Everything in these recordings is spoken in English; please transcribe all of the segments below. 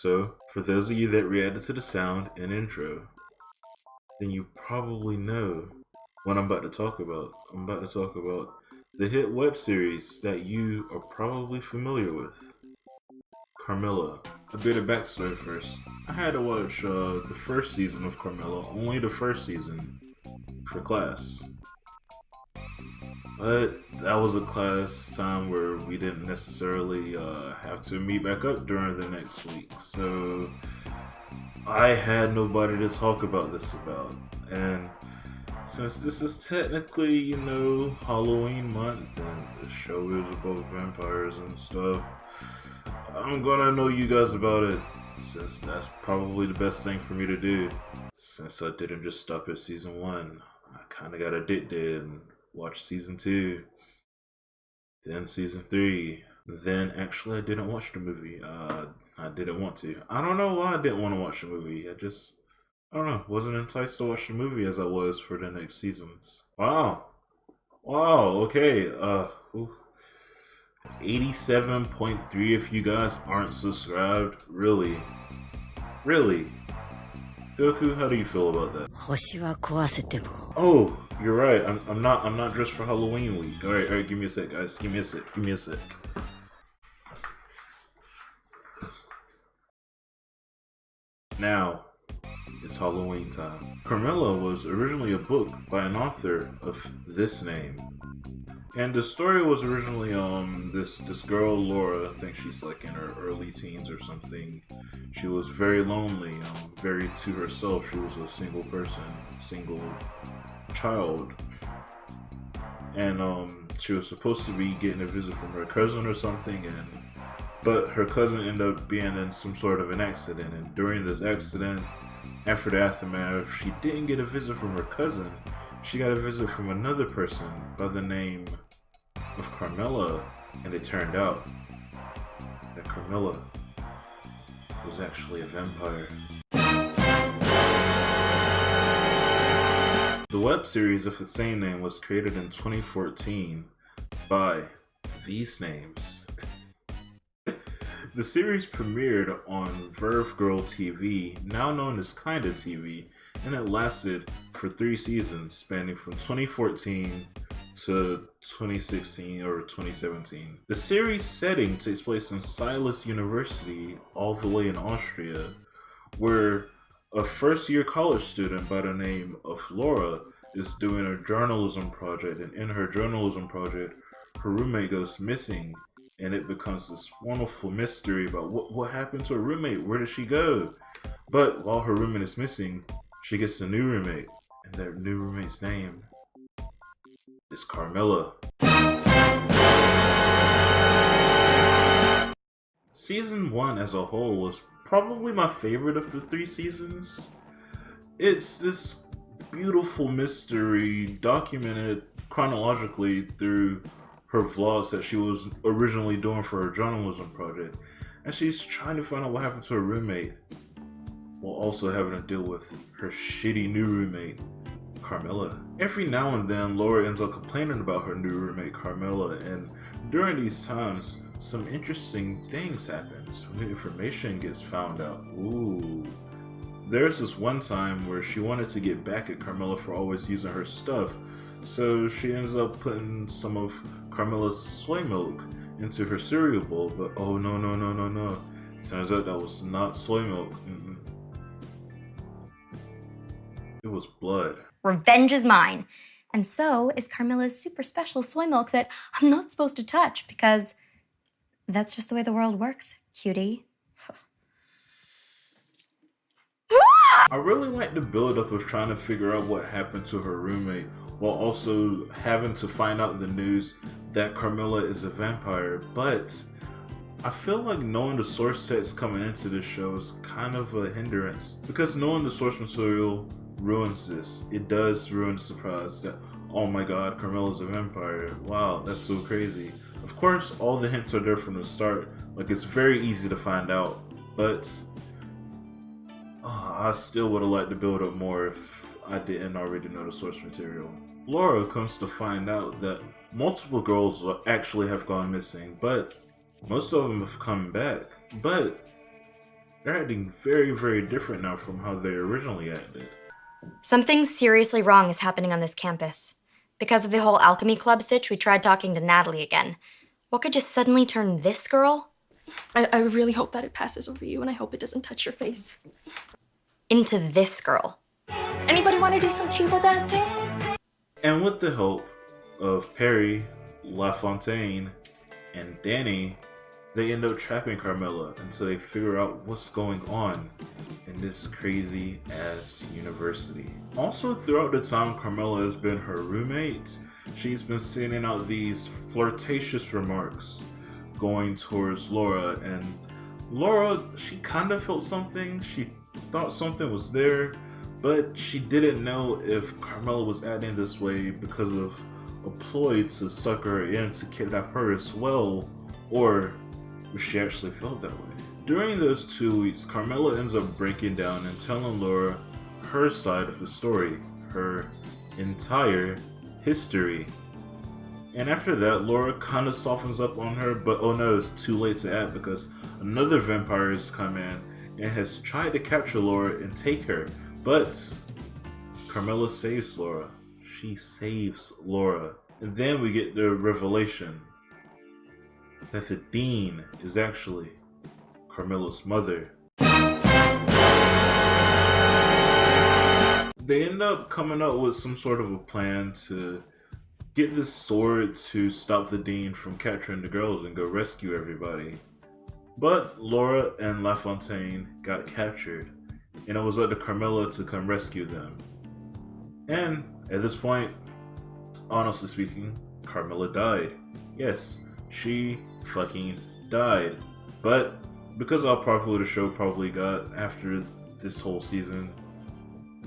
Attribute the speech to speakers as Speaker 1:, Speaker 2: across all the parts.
Speaker 1: So, for those of you that reacted to the sound and intro, then you probably know what I'm about to talk about. I'm about to talk about the hit web series that you are probably familiar with, Carmilla. A bit of backstory first. I had to watch the first season of Carmilla, only the first season, for class. But that was a class time where we didn't necessarily have to meet back up during the next week. So I had nobody to talk about this about. And since this is technically, you know, Halloween month and the show is about vampires and stuff, I'm gonna know you guys about it, since that's probably the best thing for me to do. Since I didn't just stop at season 1, I kinda got addicted and watched season 2, then season 3. Then actually I didn't watch the movie. I didn't want to. I don't know why I didn't want to watch the movie. I don't know, wasn't enticed to watch the movie as I was for the next seasons. Wow, okay, 87.3 if you guys aren't subscribed. Really? Goku, how do you feel about that? Oh, you're right. I'm not dressed for Halloween week. Alright, give me a sec, guys. Give me a sec. Now, it's Halloween time. Carmilla was originally a book by an author of this name. And the story was originally this girl Laura, I think she's like in her early teens or something. She was very lonely, very to herself. She was a single person, single child. And she was supposed to be getting a visit from her cousin or something, but her cousin ended up being in some sort of an accident, and during this accident, after the aftermath, she didn't get a visit from her cousin. She got a visit from another person by the name of Carmilla, and it turned out that Carmilla was actually a vampire. The web series of the same name was created in 2014 by these names. The series premiered on Vervegirl TV, now known as KindaTV, and it lasted for 3 seasons spanning from 2014 to 2016 or 2017. The series setting takes place in Silas University, all the way in Austria, where a first-year college student by the name of Laura is doing a journalism project, and in her journalism project, her roommate goes missing, and it becomes this wonderful mystery about what happened to her roommate, where did she go? But while her roommate is missing, she gets a new roommate, and that new roommate's name is Carmilla. Season 1 as a whole was probably my favorite of the 3 seasons. It's this beautiful mystery documented chronologically through her vlogs that she was originally doing for her journalism project, and she's trying to find out what happened to her roommate while also having to deal with her shitty new roommate, Carmilla. Every now and then, Laura ends up complaining about her new roommate, Carmilla, and during these times, some interesting things happen. Some new information gets found out. Ooh. There's this one time where she wanted to get back at Carmilla for always using her stuff, so she ends up putting some of Carmilla's soy milk into her cereal bowl, but oh no. Turns out that was not soy milk. It was blood.
Speaker 2: Revenge is mine. And so is Carmilla's super special soy milk that I'm not supposed to touch, because that's just the way the world works, cutie.
Speaker 1: I really like the build-up of trying to figure out what happened to her roommate, while also having to find out the news that Carmilla is a vampire, but I feel like knowing the source text coming into this show is kind of a hindrance, because knowing the source material ruins this. It does ruin the surprise that, oh my god, Carmilla's a vampire. Wow, that's so crazy. Of course, all the hints are there from the start, like it's very easy to find out, but I still would have liked to build up more if I didn't already know the source material. Laura comes to find out that multiple girls actually have gone missing, but most of them have come back. But They're acting very, very different now from how they originally acted.
Speaker 2: Something seriously wrong is happening on this campus. Because of the whole alchemy club sitch, we tried talking to Natalie again. What could just suddenly turn this girl?
Speaker 3: I really hope that it passes over you, and I hope it doesn't touch your face.
Speaker 2: Into this girl.
Speaker 3: Anybody want to do some table dancing?
Speaker 1: And with the help of Perry, LaFontaine, and Danny, they end up trapping Carmilla until they figure out what's going on in this crazy ass university. Also, throughout the time Carmilla has been her roommate, she's been sending out these flirtatious remarks going towards Laura, and Laura, she kind of felt something. She thought something was there, but she didn't know if Carmilla was acting this way because of a ploy to sucker her in to kidnap her as well, or if she actually felt that way. During those 2 weeks, Carmilla ends up breaking down and telling Laura her side of the story, her entire history. And after that, Laura kind of softens up on her, but oh no, it's too late to act because another vampire has come in and has tried to capture Laura and take her. But Carmilla saves Laura. She saves Laura. And then we get the revelation that the dean is actually Carmilla's mother. They end up coming up with some sort of a plan to get this sword to stop the dean from capturing the girls and go rescue everybody. But Laura and LaFontaine got captured, and it was up to Carmilla to come rescue them. And at this point, honestly speaking, Carmilla died. Yes, she fucking died. But because how popular the show probably got after this whole season,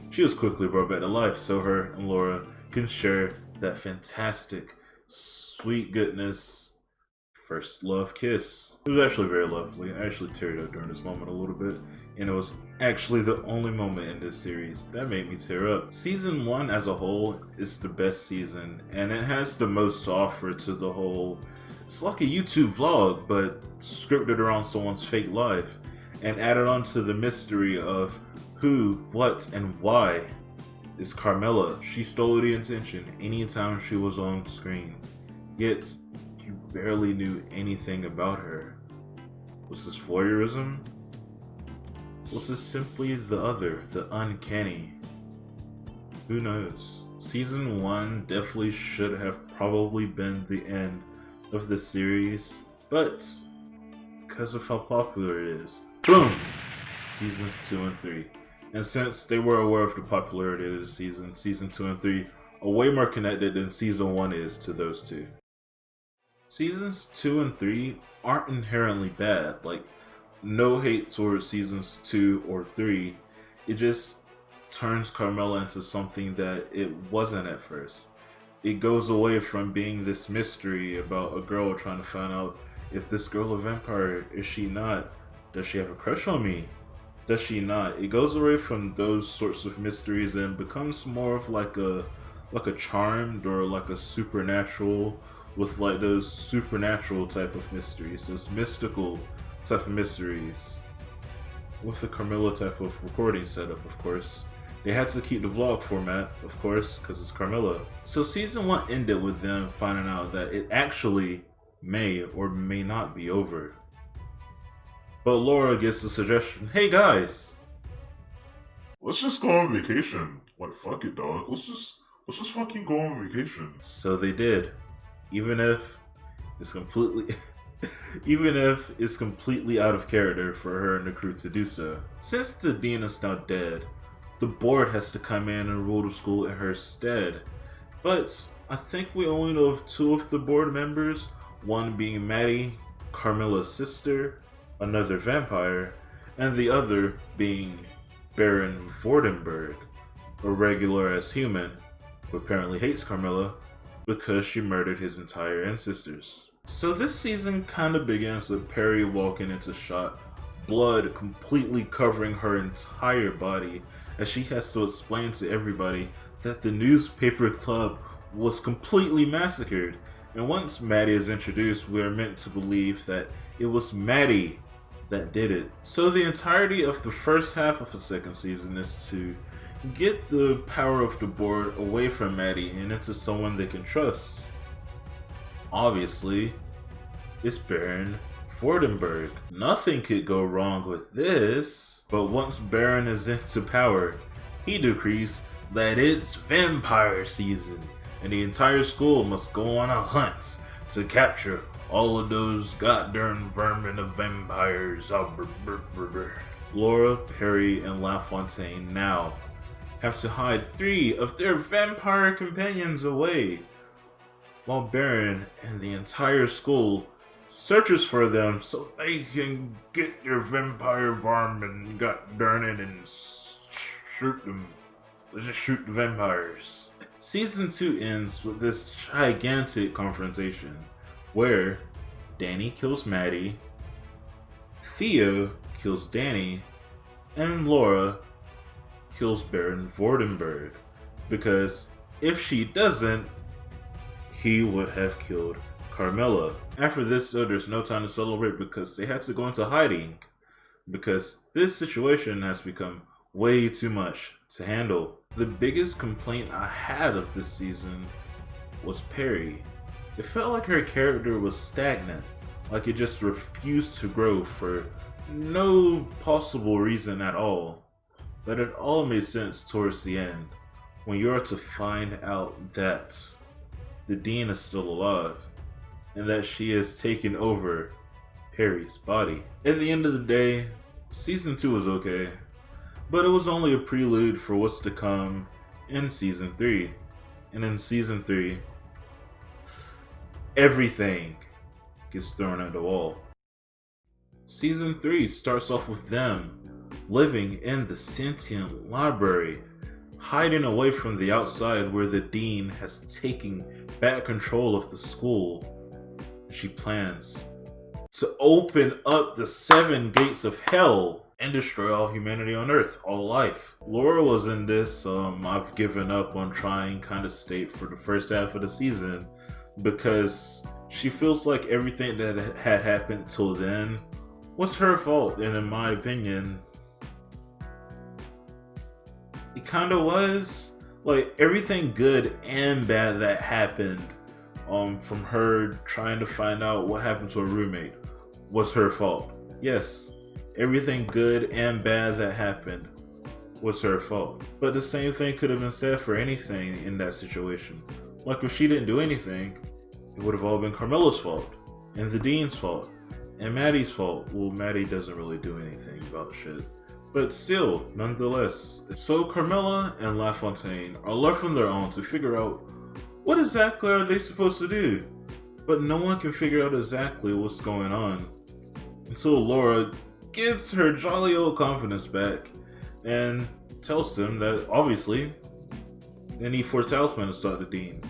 Speaker 1: she was quickly brought back to life so her and Laura can share that fantastic, sweet goodness, first love kiss. It was actually very lovely. I actually teared up during this moment a little bit, and it was actually the only moment in this series that made me tear up. Season 1 as a whole is the best season, and it has the most to offer to the whole. It's like a YouTube vlog, but scripted around someone's fake life, and added on to the mystery of who, what, and why is Carmilla. She stole the attention anytime she was on screen, yet you barely knew anything about her. Was this voyeurism? Was this simply the other, the uncanny? Who knows? Season 1 definitely should have probably been the end of the series, but because of how popular it is, boom! Seasons 2 and 3. And since they were aware of the popularity of the season 2 and 3 are way more connected than season 1 is to those two. Seasons 2 and 3 aren't inherently bad, like no hate towards seasons 2 or 3, it just turns Carmilla into something that it wasn't at first. It goes away from being this mystery about a girl trying to find out, if this girl a vampire, is she not? Does she have a crush on me? Does she not? It goes away from those sorts of mysteries and becomes more of like a Charmed or like a Supernatural, with like those supernatural type of mysteries, those mystical type of mysteries, with the Carmilla type of recording setup, of course. They had to keep the vlog format, of course, because it's Carmilla. So season 1 ended with them finding out that it actually may or may not be over. But Laura gets the suggestion, hey guys,
Speaker 4: let's just go on vacation. Like, fuck it, dog. Let's just fucking go on vacation.
Speaker 1: So they did. Even if it's completely out of character for her and the crew to do so. Since the dean is now dead, the board has to come in and rule the school in her stead. But I think we only know of 2 of the board members, one being Maddie, Carmilla's sister, another vampire, and the other being Baron Vordenberg, a regular ass human who apparently hates Carmilla because she murdered his entire ancestors. So this season kind of begins with Perry walking into shot, blood completely covering her entire body, as she has to explain to everybody that the newspaper club was completely massacred. And once Maddie is introduced, we are meant to believe that it was Maddie that did it. So the entirety of the first half of the second season is to get the power of the board away from Maddie and into someone they can trust. Obviously, it's Baron Vordenberg. Nothing could go wrong with this, but once Baron is into power, he decrees that it's vampire season, and the entire school must go on a hunt to capture all of those goddamn vermin of vampires. Laura, Perry, and LaFontaine now have to hide 3 of their vampire companions away, while Baron and the entire school searches for them so they can get their vampire vermin, goddarn it, and shoot them. Let's just shoot the vampires. Season 2 ends with this gigantic confrontation where Danny kills Maddie, Thea kills Danny, and Laura kills Baron Vordenberg, because if she doesn't, he would have killed Carmilla. After this, though, there's no time to celebrate because they had to go into hiding, because this situation has become way too much to handle. The biggest complaint I had of this season was Perry. It felt like her character was stagnant, like it just refused to grow for no possible reason at all. But it all made sense towards the end, when you are to find out that the Dean is still alive, and that she has taken over Perry's body. At the end of the day, Season 2 was okay, but it was only a prelude for what's to come in Season 3. And in Season 3, everything gets thrown at the wall. Season 3 starts off with them living in the sentient library, hiding away from the outside where the Dean has taken back control of the school. She plans to open up the 7 gates of hell and destroy all humanity on Earth, all life. Laura was in this I've given up on trying kind of state for the first half of the season, because she feels like everything that had happened till then was her fault, and in my opinion, it kind of was. Like, everything good and bad that happened from her trying to find out what happened to her roommate was her fault. Yes, everything good and bad that happened was her fault. But the same thing could have been said for anything in that situation. Like, if she didn't do anything, it would have all been Carmilla's fault, and the Dean's fault, and Maddie's fault. Well, Maddie doesn't really do anything about shit, but still, nonetheless. So Carmilla and LaFontaine are left on their own to figure out what exactly are they supposed to do. But no one can figure out exactly what's going on until Laura gets her jolly old confidence back and tells them that obviously they need 4 talismans to stop the Dean.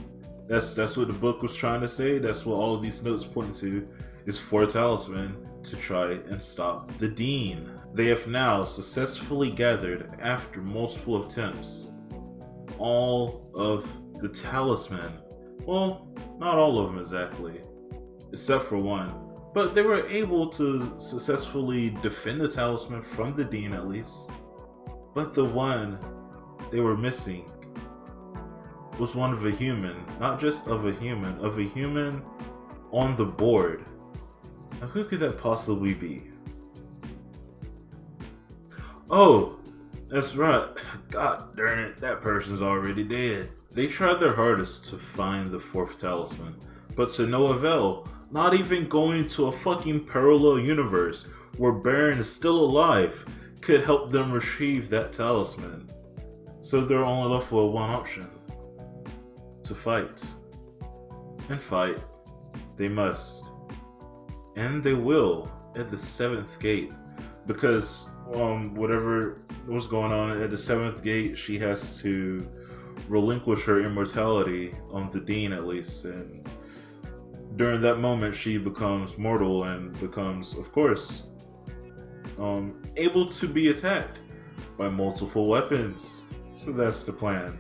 Speaker 1: That's what the book was trying to say. That's what all of these notes point to, is 4 talismans to try and stop the Dean. They have now successfully gathered, after multiple attempts, all of the talisman. Well, not all of them exactly, except for one. But they were able to successfully defend the talisman from the Dean at least. But the one they were missing was one of a human. Not just of a human on the board. Now, who could that possibly be? Oh, that's right. God darn it, that person's already dead. They tried their hardest to find the 4th talisman, but to no avail. Not even going to a fucking parallel universe where Baron is still alive could help them retrieve that talisman. So they're only left with one option: to fight. And fight they must. And they will at the 7th gate. Because whatever was going on at the 7th gate, she has to relinquish her immortality on the Dean at least. And during that moment, she becomes mortal and becomes, of course, able to be attacked by multiple weapons. So that's the plan.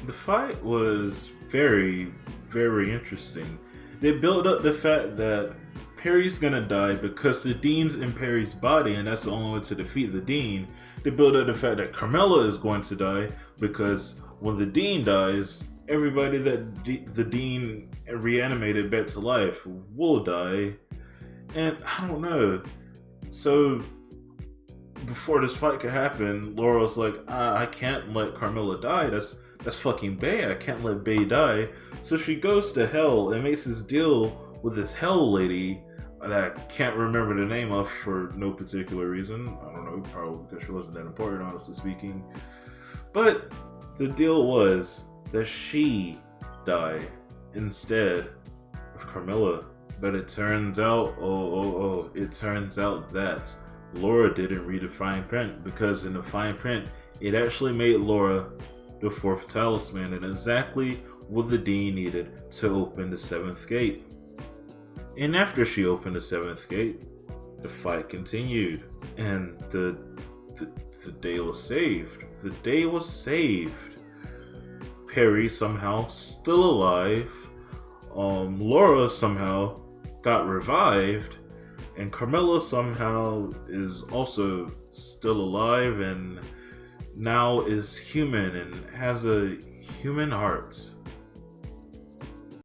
Speaker 1: The fight was very, very interesting. They built up the fact that Perry's gonna die because the Dean's in Perry's body, and that's the only way to defeat the Dean. They build up the fact that Carmilla is going to die because when the Dean dies, everybody that the Dean reanimated back to life will die. And I don't know. So before this fight could happen, Laura's like, I can't let Carmilla die. That's fucking Bay. I can't let Bay die. So she goes to hell and makes this deal with this hell lady that I can't remember the name of for no particular reason. I don't know, probably because she wasn't that important, honestly speaking. But the deal was that she died instead of Carmilla. But it turns out, it turns out that Laura didn't read the fine print, because in the fine print, it actually made Laura the fourth talisman, and exactly what the Dean needed to open the seventh gate. And after she opened the seventh gate, the fight continued, and the day was saved. The day was saved. Perry somehow still alive. Laura somehow got revived, and Carmilla somehow is also still alive and now is human and has a human heart.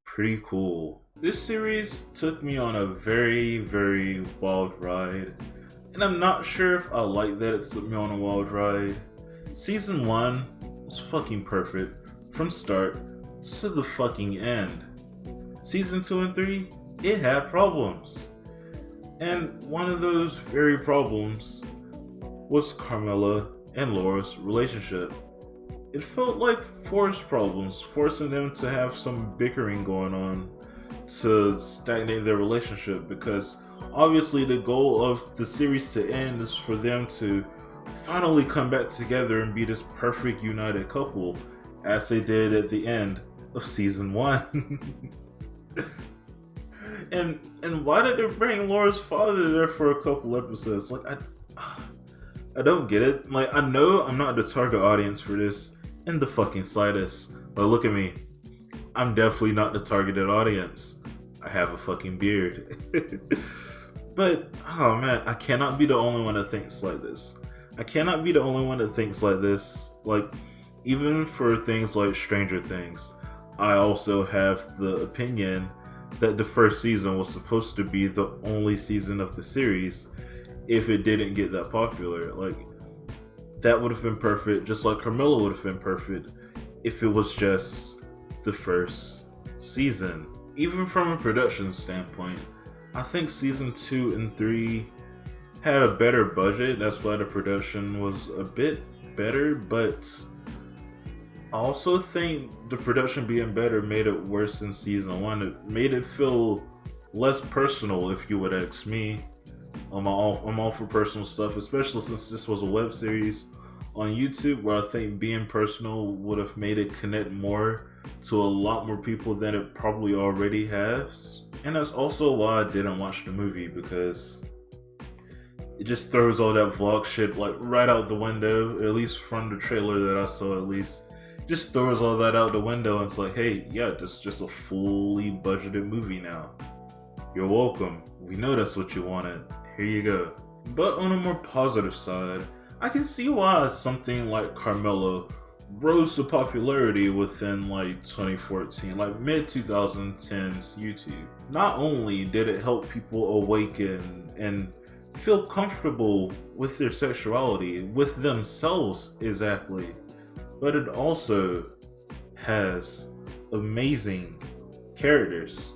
Speaker 1: Pretty cool. This series took me on a very, very wild ride, and I'm not sure if I like that it took me on a wild ride. Season 1 was fucking perfect from start to the fucking end. Season 2 and 3, it had problems. And one of those very problems was Carmilla and Laura's relationship. It felt like forced problems, forcing them to have some bickering going on to stagnate their relationship, because obviously the goal of the series to end is for them to finally come back together and be this perfect united couple, as they did at the end of season 1. And why did they bring Laura's father there for a couple episodes? Like, I don't get it. Like, I know I'm not the target audience for this in the fucking slightest, but look at me. I'm definitely not the targeted audience. I have a fucking beard. But, oh man, I cannot be the only one that thinks like this. I cannot be the only one that thinks like this. Like, even for things like Stranger Things, I also have the opinion that the first season was supposed to be the only season of the series if it didn't get that popular. Like, that would have been perfect, just like Carmilla would have been perfect if it was just the first season. Even from a production standpoint, I think season 2 and 3 had a better budget. That's why the production was a bit better, but I also think the production being better made it worse than season 1. It made it feel less personal, if you would ask me. I'm all for personal stuff, especially since this was a web series on YouTube, where I think being personal would have made it connect more to a lot more people than it probably already has. And that's also why I didn't watch the movie, because it just throws all that vlog shit like right out the window, at least from the trailer that I saw at least. Just throws all that out the window and it's like, hey, yeah, this is just a fully budgeted movie now. You're welcome. We know that's what you wanted. Here you go. But on a more positive side, I can see why something like Carmilla rose to popularity within like 2014, like mid 2010s YouTube. Not only did it help people awaken and feel comfortable with their sexuality, with themselves exactly, but it also has amazing characters.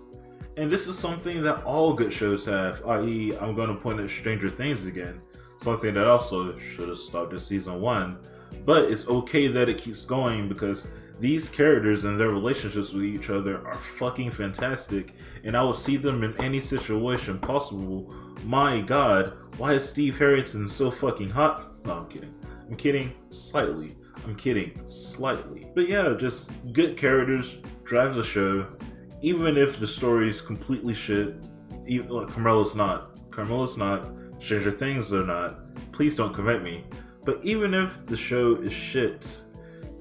Speaker 1: And this is something that all good shows have, i.e. I'm going to point at Stranger Things again, something that also should have stopped at season 1, but it's okay that it keeps going because these characters and their relationships with each other are fucking fantastic, and I will see them in any situation possible. My god, why is Steve Harrington so fucking hot? No, I'm kidding. I'm kidding slightly. But yeah, just good characters drives the show, even if the story is completely shit. Even, like, Carmilla's not. Stranger Things are not. Please don't come at me. But even if the show is shit,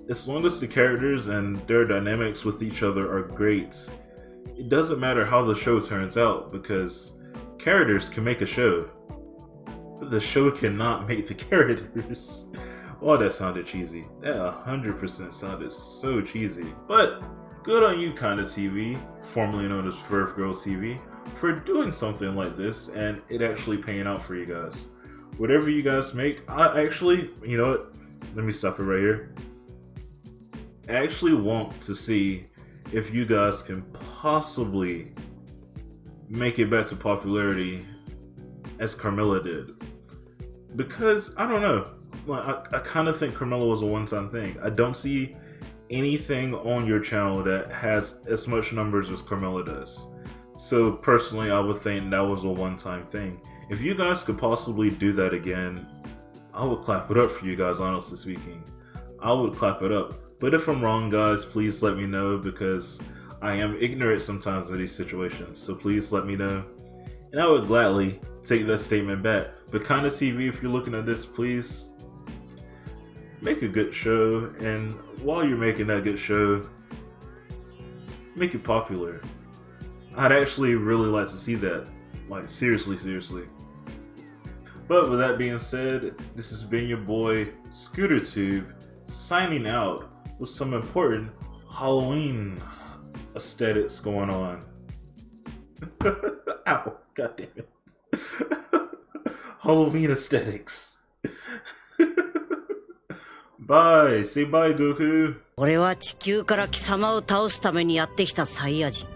Speaker 1: as long as the characters and their dynamics with each other are great, it doesn't matter how the show turns out, because characters can make a show, but the show cannot make the characters. Oh, that sounded cheesy. That 100% sounded so cheesy. But good on you, KindaTV, formerly known as Vervegirl TV, for doing something like this and it actually paying out for you guys. Whatever you guys make, I actually, you know what? Let me stop it right here. I actually want to see if you guys can possibly make it back to popularity as Carmilla did. Because, I don't know, like, I kind of think Carmilla was a one-time thing. I don't see anything on your channel that has as much numbers as Carmilla does. So personally, I would think that was a one-time thing. If you guys could possibly do that again, I would clap it up for you guys, honestly speaking. I would clap it up. But if I'm wrong, guys, please let me know, because I am ignorant sometimes of these situations. So please let me know. And I would gladly take that statement back. But KindaTV, if you're looking at this, please make a good show. And while you're making that good show, make it popular. I'd actually really like to see that. Like, seriously. But with that being said, this has been your boy, ScooterTube, signing out with some important Halloween aesthetics going on. Ow, goddamn it. Halloween aesthetics. Bye. Say bye, Goku.
Speaker 5: 俺は地球から貴様を倒すためにやってきたサイヤ人。